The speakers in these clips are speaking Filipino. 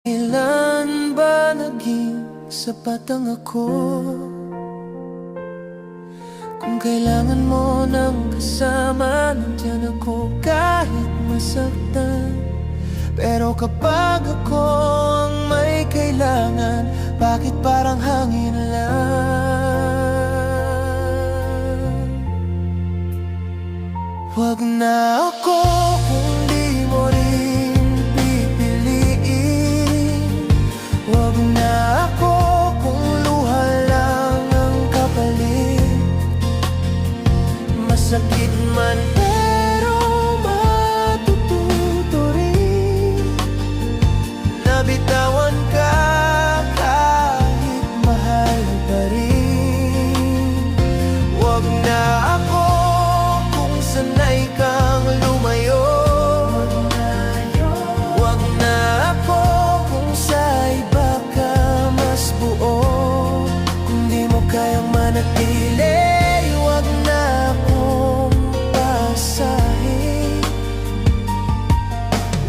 Kailan ba naging sapat ang ako? Kung kailangan mo ng kasama, nandiyan ako kahit masaktan. Pero kapag ako ang may kailangan, bakit parang hangin lang? Huwag na ako kung di mo rin pipiliin. Huwag na ako kung luha lang ang kapalit. Masakit man pero matututo rin. Nabitawan ka kahit mahal pa rin. Huwag na ako kung sanay kang lumayo. Huwag na ako kung sa iba ka mas buo. Kung di mo kayang manatili, huwag na akong paasahin.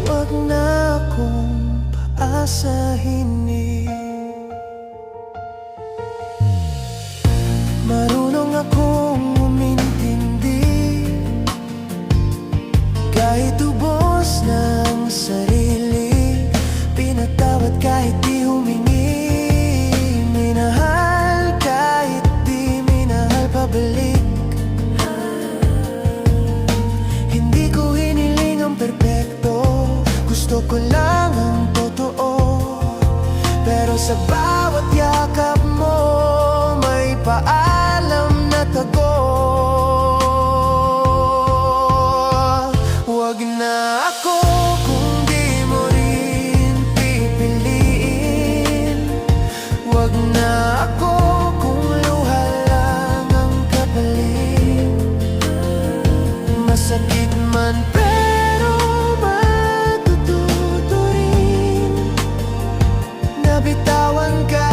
Huwag na akong paasahin Marunong akong umintindi kahit ubos ng sarili. Pinatawad kahit di humingi. Minahal kahit di minahal pabalik. Hindi ko hiniling ang perpekto, gusto ko lang ang totoo. Pero sa bawat yakap mo, may paalam na tago. Huwag na ako kung di mo rin pipiliin. Huwag na ako kung luha lang ang kapalit. Masakit man pero matututo rin. Nabitawan ka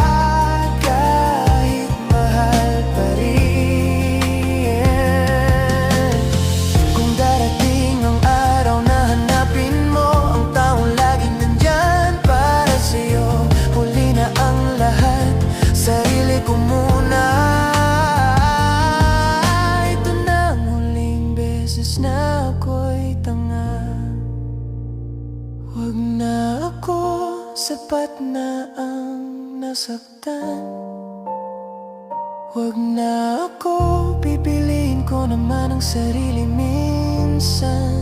kahit mahal pa rin. Kung darating ang araw na hanapin mo ang taong laging nandyan para sa'yo, huli na ang lahat, sarili ko muna. Ito na ang huling beses na ako'y tanga. Huwag na ako, sapat na ang nasaktan. Huwag na ako, pipiliin ko naman ang sarili minsan.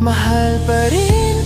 Mahal pa rin